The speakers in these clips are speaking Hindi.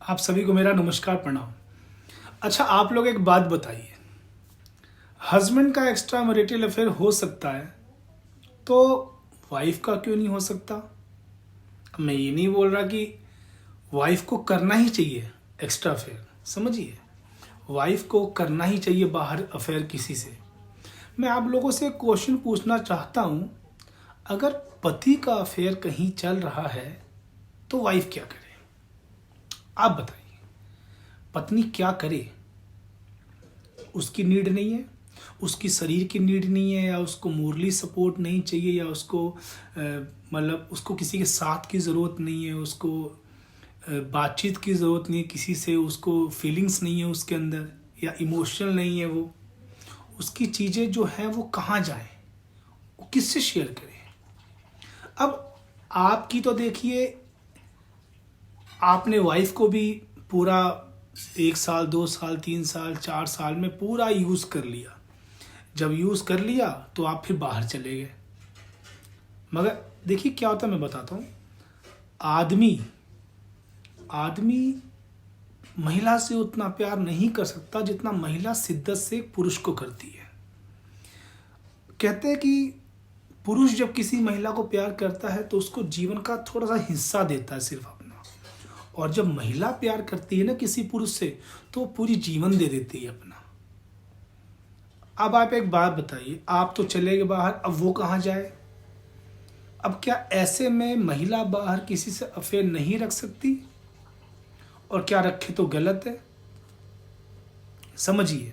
आप सभी को मेरा नमस्कार प्रणाम। अच्छा, आप लोग एक बात बताइए, हस्बैंड का एक्स्ट्रा मैरिटल अफेयर हो सकता है तो वाइफ का क्यों नहीं हो सकता? मैं ये नहीं बोल रहा कि वाइफ को करना ही चाहिए एक्स्ट्रा अफेयर, समझिए, वाइफ को करना ही चाहिए बाहर अफेयर किसी से। मैं आप लोगों से एक क्वेश्चन पूछना चाहता हूँ, अगर पति का अफेयर कहीं चल रहा है तो वाइफ क्या करे? आप बताइए, पत्नी क्या करे? उसकी नीड नहीं है, उसकी शरीर की नीड नहीं है, या उसको मोरली सपोर्ट नहीं चाहिए, या उसको मतलब उसको किसी के साथ की ज़रूरत नहीं है, उसको बातचीत की ज़रूरत नहीं है किसी से, उसको फीलिंग्स नहीं है उसके अंदर, या इमोशनल नहीं है वो, उसकी चीज़ें जो हैं वो कहाँ जाए, वो किससे शेयर करे? अब आपकी तो देखिए, आपने वाइफ को भी पूरा 1 साल 2 साल 3 साल 4 साल में पूरा यूज़ कर लिया। जब यूज़ कर लिया तो आप फिर बाहर चले गए। मगर देखिए क्या होता है, मैं बताता हूँ। आदमी आदमी महिला से उतना प्यार नहीं कर सकता जितना महिला शिद्दत से एक पुरुष को करती है। कहते हैं कि पुरुष जब किसी महिला को प्यार करता है तो उसको जीवन का थोड़ा सा हिस्सा देता है सिर्फ अपना, और जब महिला प्यार करती है ना किसी पुरुष से तो वो पूरी जीवन दे देती है अपना। अब आप एक बात बताइए, आप तो चले गए बाहर, अब वो कहाँ जाए? अब क्या ऐसे में महिला बाहर किसी से अफेयर नहीं रख सकती? और क्या रखे तो गलत है? समझिए,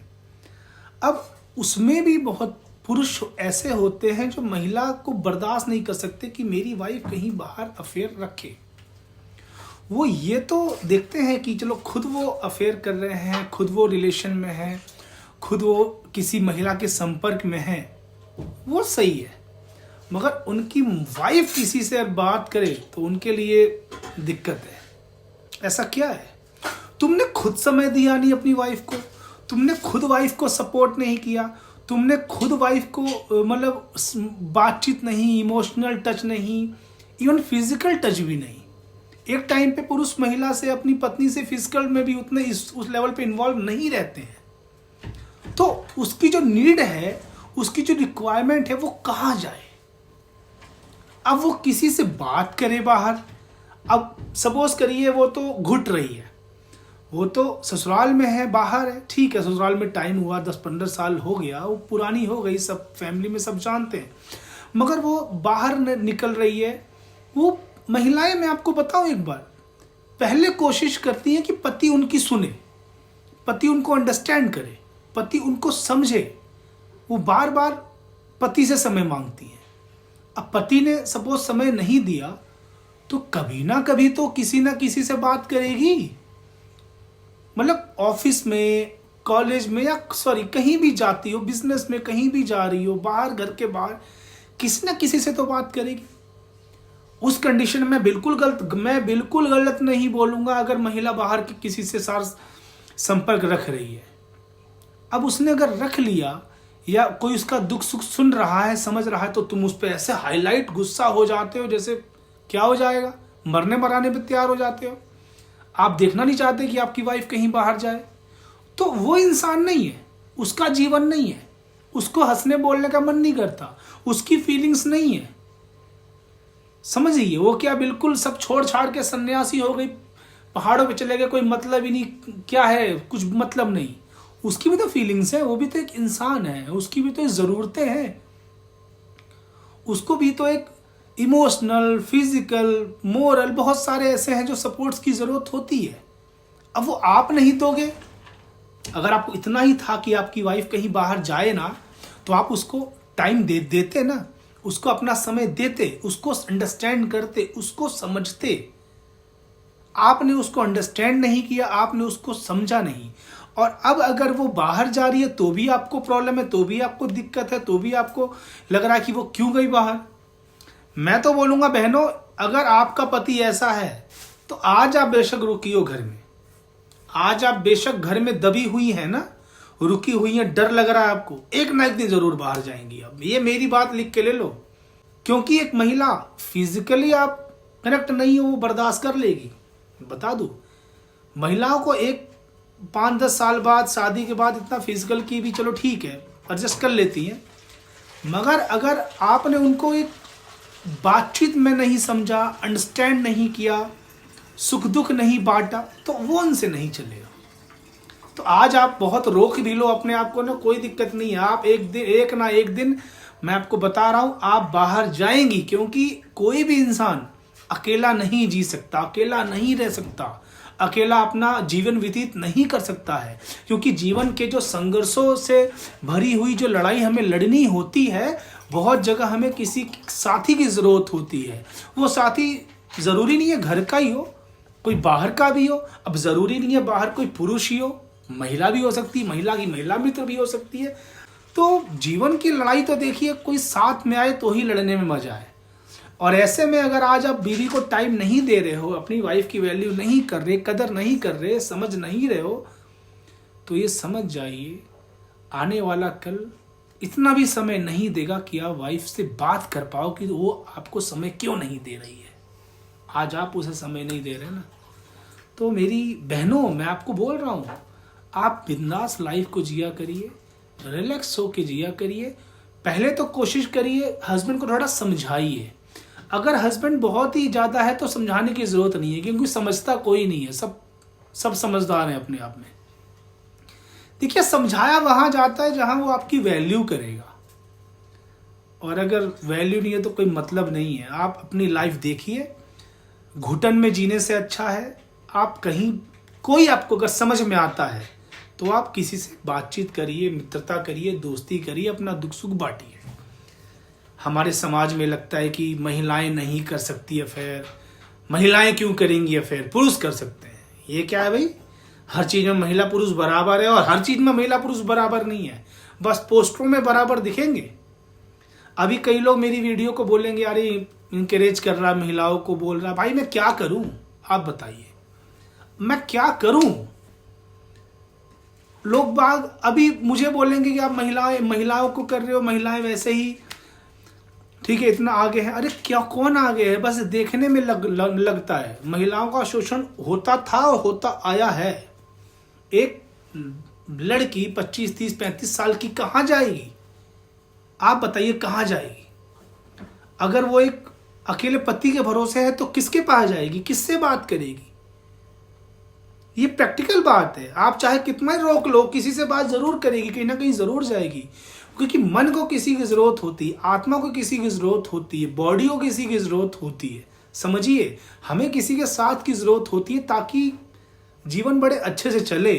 अब उसमें भी बहुत पुरुष ऐसे होते हैं जो महिला को बर्दाश्त नहीं कर सकते कि मेरी वाइफ कहीं बाहर अफेयर रखे। वो ये तो देखते हैं कि चलो खुद वो अफेयर कर रहे हैं, खुद वो रिलेशन में हैं, खुद वो किसी महिला के संपर्क में हैं, वो सही है, मगर उनकी वाइफ किसी से बात करे तो उनके लिए दिक्कत है। ऐसा क्या है? तुमने खुद समय दिया नहीं अपनी वाइफ को, तुमने खुद वाइफ को सपोर्ट नहीं किया, तुमने खुद वाइफ को मतलब बातचीत नहीं, इमोशनल टच नहीं, इवन फिजिकल टच भी नहीं। एक टाइम पे पुरुष महिला से, अपनी पत्नी से फिजिकल में भी उतने उस लेवल पे इन्वॉल्व नहीं रहते हैं, तो उसकी जो नीड है, उसकी जो रिक्वायरमेंट है, वो कहाँ जाए? अब वो किसी से बात करे बाहर। अब सपोज करिए वो तो घुट रही है, वो तो ससुराल में है, बाहर है, ठीक है, ससुराल में टाइम हुआ 10-15 साल हो गया, वो पुरानी हो गई, सब फैमिली में सब जानते हैं, मगर वो बाहर निकल रही है। वो महिलाएं, मैं आपको बताऊं एक बार, पहले कोशिश करती हैं कि पति उनकी सुने, पति उनको अंडरस्टैंड करे, पति उनको समझे। वो बार बार पति से समय मांगती हैं। अब पति ने सपोज समय नहीं दिया तो कभी ना कभी तो किसी ना किसी से बात करेगी, मतलब ऑफिस में, कॉलेज में, या सॉरी कहीं भी जाती हो, बिजनेस में कहीं भी जा रही हो, बाहर, घर के बाहर, किसी ना किसी से तो बात करेगी। उस कंडीशन में मैं बिल्कुल गलत नहीं बोलूंगा अगर महिला बाहर के किसी से सार संपर्क रख रही है। अब उसने अगर रख लिया, या कोई उसका दुख सुख सुन रहा है, समझ रहा है, तो तुम उस पर ऐसे हाईलाइट गुस्सा हो जाते हो जैसे क्या हो जाएगा, मरने मराने पे तैयार हो जाते हो। आप देखना नहीं चाहते कि आपकी वाइफ कहीं बाहर जाए, तो वो इंसान नहीं है, उसका जीवन नहीं है, उसको हंसने बोलने का मन नहीं करता, उसकी फीलिंग्स नहीं है। समझिए, वो क्या बिल्कुल सब छोड़ छाड़ के सन्यासी हो गई, पहाड़ों पे चले गए, कोई मतलब ही नहीं, क्या है, कुछ मतलब नहीं। उसकी भी तो फीलिंग्स है, वो भी तो एक इंसान है, उसकी भी तो ज़रूरतें हैं, उसको भी तो एक इमोशनल, फिजिकल, मोरल, बहुत सारे ऐसे हैं जो सपोर्ट्स की ज़रूरत होती है। अब वो आप नहीं दोगे। अगर आपको इतना ही था कि आपकी वाइफ कहीं बाहर जाए ना, तो आप उसको टाइम देते ना, उसको अपना समय देते, उसको अंडरस्टैंड करते, उसको समझते। आपने उसको अंडरस्टैंड नहीं किया, आपने उसको समझा नहीं। और अब अगर वो बाहर जा रही है तो भी आपको प्रॉब्लम है, तो भी आपको दिक्कत है, तो भी आपको लग रहा है कि वो क्यों गई बाहर। मैं तो बोलूंगा बहनों, अगर आपका पति ऐसा है तो आज आप बेशक रुकियो घर में, आज आप बेशक घर में दबी हुई है ना, रुकी हुई है, डर लग रहा है आपको, एक ना एक दिन जरूर बाहर जाएंगी। अब ये मेरी बात लिख के ले लो, क्योंकि एक महिला फिजिकली आप कनेक्ट नहीं हो, वो बर्दाश्त कर लेगी, बता दूं। महिलाओं को एक 5-10 साल बाद शादी के बाद इतना फिजिकल की भी चलो ठीक है, एडजस्ट कर लेती हैं, मगर अगर आपने उनको एक बातचीत में नहीं समझा, अंडरस्टैंड नहीं किया, सुख दुख नहीं बांटा, तो वो उनसे नहीं चलेगा। तो आज आप बहुत रोक भी लो अपने आप को ना, कोई दिक्कत नहीं है। आप एक ना एक दिन मैं आपको बता रहा हूं, आप बाहर जाएंगी, क्योंकि कोई भी इंसान अकेला नहीं जी सकता, अकेला नहीं रह सकता, अकेला अपना जीवन व्यतीत नहीं कर सकता है, क्योंकि जीवन के जो संघर्षों से भरी हुई जो लड़ाई हमें लड़नी होती है, बहुत जगह हमें किसी साथी की जरूरत होती है। वो साथी जरूरी नहीं है घर का ही हो, कोई बाहर का भी हो। अब जरूरी नहीं है बाहर कोई पुरुष ही हो, महिला भी हो सकती है, महिला की महिला मित्र भी हो सकती है। तो जीवन की लड़ाई तो देखिए, कोई साथ में आए तो ही लड़ने में मजा है। और ऐसे में अगर आज आप बीवी को टाइम नहीं दे रहे हो, अपनी वाइफ की वैल्यू नहीं कर रहे, कदर नहीं कर रहे, समझ नहीं रहे हो, तो ये समझ जाइए आने वाला कल इतना भी समय नहीं देगा कि आप वाइफ से बात कर पाओ कि वो आपको समय क्यों नहीं दे रही है। आज आप उसे समय नहीं दे रहे ना। तो मेरी बहनों, मैं आपको बोल रहा हूँ, आप बिंदास लाइफ को जिया करिए, रिलैक्स होके जिया करिए। पहले तो कोशिश करिए हस्बैंड को थोड़ा समझाइए। अगर हस्बैंड बहुत ही ज़्यादा है तो समझाने की ज़रूरत नहीं है, क्योंकि समझता कोई नहीं है, सब समझदार हैं अपने आप में। देखिए, समझाया वहाँ जाता है जहाँ वो आपकी वैल्यू करेगा, और अगर वैल्यू नहीं है तो कोई मतलब नहीं है। आप अपनी लाइफ देखिए, घुटन में जीने से अच्छा है आप कहीं, कोई आपको अगर समझ में आता है तो आप किसी से बातचीत करिए, मित्रता करिए, दोस्ती करिए, अपना दुख सुख बांटिए। हमारे समाज में लगता है कि महिलाएं नहीं कर सकती अफेयर, महिलाएं क्यों करेंगी अफेयर, पुरुष कर सकते हैं। ये क्या है भाई, हर चीज में महिला पुरुष बराबर है, और हर चीज में महिला पुरुष बराबर नहीं है, बस पोस्टरों में बराबर दिखेंगे। अभी कई लोग मेरी वीडियो को बोलेंगे अरे इनकरेज कर रहा है, महिलाओं को बोल रहा है। भाई मैं क्या करूं, आप बताइए, मैं क्या करूं? लोग बाग अभी मुझे बोलेंगे कि आप महिलाओं को कर रहे हो, महिलाएं वैसे ही ठीक है इतना आगे है। अरे क्या, कौन आगे है? बस देखने में लगता है। महिलाओं का शोषण होता था और होता आया है। एक लड़की 25, 30, 35 साल की कहां जाएगी? आप बताइए कहां जाएगी? अगर वो एक अकेले पति के भरोसे है तो किसके पास जाएगी, किससे बात करेगी? ये प्रैक्टिकल बात है। आप चाहे कितना ही रोक लो, किसी से बात जरूर करेगी, कहीं ना कहीं जरूर जाएगी, क्योंकि मन को किसी की जरूरत होती है, आत्मा को किसी की जरूरत होती है, बॉडी को किसी की जरूरत होती है। समझिए, हमें किसी के साथ की जरूरत होती है ताकि जीवन बड़े अच्छे से चले।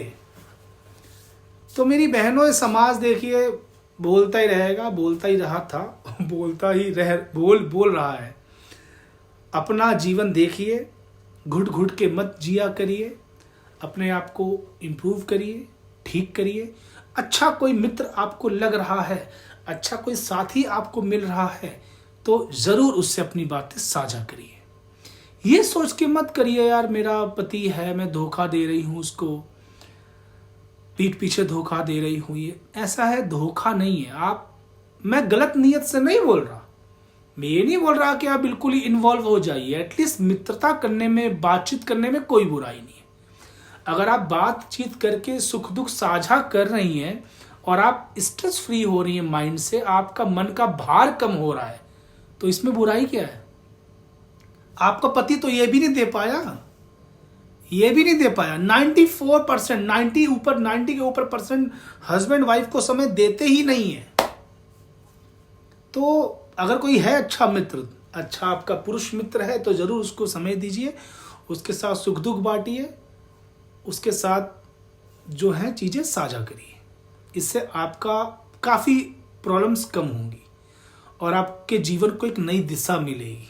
तो मेरी बहनों, समाज देखिए बोलता ही रहेगा, बोलता ही रहा था, बोल रहा है। अपना जीवन देखिए, घुट घुट के मत जिया करिए, अपने आप को इम्प्रूव करिए, ठीक करिए। अच्छा कोई मित्र आपको लग रहा है, अच्छा कोई साथी आपको मिल रहा है, तो जरूर उससे अपनी बातें साझा करिए। ये सोच के मत करिए यार मेरा पति है, मैं धोखा दे रही हूं उसको, पीठ पीछे धोखा दे रही हूं। ये ऐसा है, धोखा नहीं है। मैं गलत नीयत से नहीं बोल रहा, मैं ये नहीं बोल रहा कि आप बिल्कुल ही इन्वॉल्व हो जाइए। एटलीस्ट मित्रता करने में, बातचीत करने में कोई बुराई नहीं है। अगर आप बातचीत करके सुख दुख साझा कर रही हैं और आप स्ट्रेस फ्री हो रही हैं, माइंड से आपका मन का भार कम हो रहा है, तो इसमें बुराई क्या है? आपका पति तो ये भी नहीं दे पाया, 94%, 90 के ऊपर परसेंट हस्बैंड वाइफ को समय देते ही नहीं है। तो अगर कोई है अच्छा मित्र, अच्छा आपका पुरुष मित्र है, तो जरूर उसको समय दीजिए, उसके साथ सुख दुख बांटिए, उसके साथ जो है चीजें साझा करिए। इससे आपका काफी प्रॉब्लम्स कम होंगी और आपके जीवन को एक नई दिशा मिलेगी।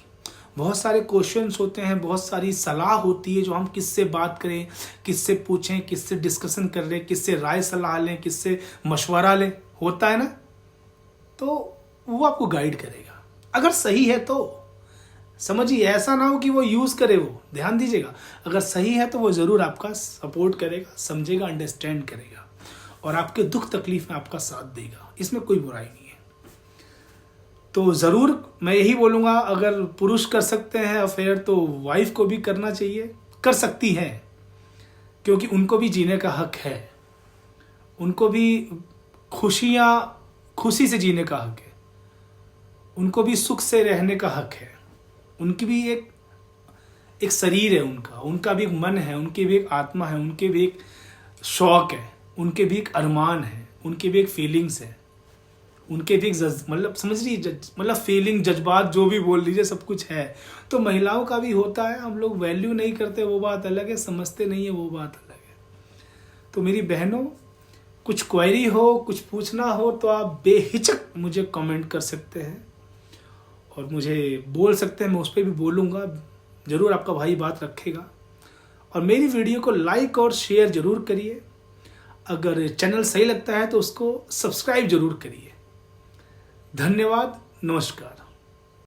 बहुत सारे क्वेश्चंस होते हैं, बहुत सारी सलाह होती है, जो हम किससे बात करें, किससे पूछें, किससे डिस्कशन कर लें, किससे राय सलाह लें, किससे मशवरा लें, होता है ना। तो वो आपको गाइड करेगा। अगर सही है तो समझिए, ऐसा ना हो कि वो यूज करे, वो ध्यान दीजिएगा। अगर सही है तो वो जरूर आपका सपोर्ट करेगा, समझेगा, अंडरस्टैंड करेगा और आपके दुख तकलीफ में आपका साथ देगा। इसमें कोई बुराई नहीं है। तो जरूर मैं यही बोलूंगा, अगर पुरुष कर सकते हैं अफेयर तो वाइफ को भी करना चाहिए, कर सकती है। क्योंकि उनको भी जीने का हक है, उनको भी खुशी से जीने का हक है, उनको भी सुख से रहने का हक है, उनकी भी एक शरीर है, उनका भी एक मन है, उनकी भी एक आत्मा है, उनके भी एक शौक है, उनके भी एक अरमान है, उनके भी एक फीलिंग्स है, उनके भी एक मतलब समझ लीजिए, मतलब फीलिंग, जज्बात, जो भी बोल लीजिए, सब कुछ है। तो महिलाओं का भी होता है, हम लोग वैल्यू नहीं करते वो बात अलग है, समझते नहीं है वो बात अलग है। तो मेरी बहनों, कुछ क्वेरी हो, कुछ पूछना हो तो आप बेहिचक मुझे कमेंट कर सकते हैं और मुझे बोल सकते हैं, मैं उस पर भी बोलूँगा, ज़रूर आपका भाई बात रखेगा। और मेरी वीडियो को लाइक और शेयर ज़रूर करिए, अगर चैनल सही लगता है तो उसको सब्सक्राइब ज़रूर करिए। धन्यवाद, नमस्कार।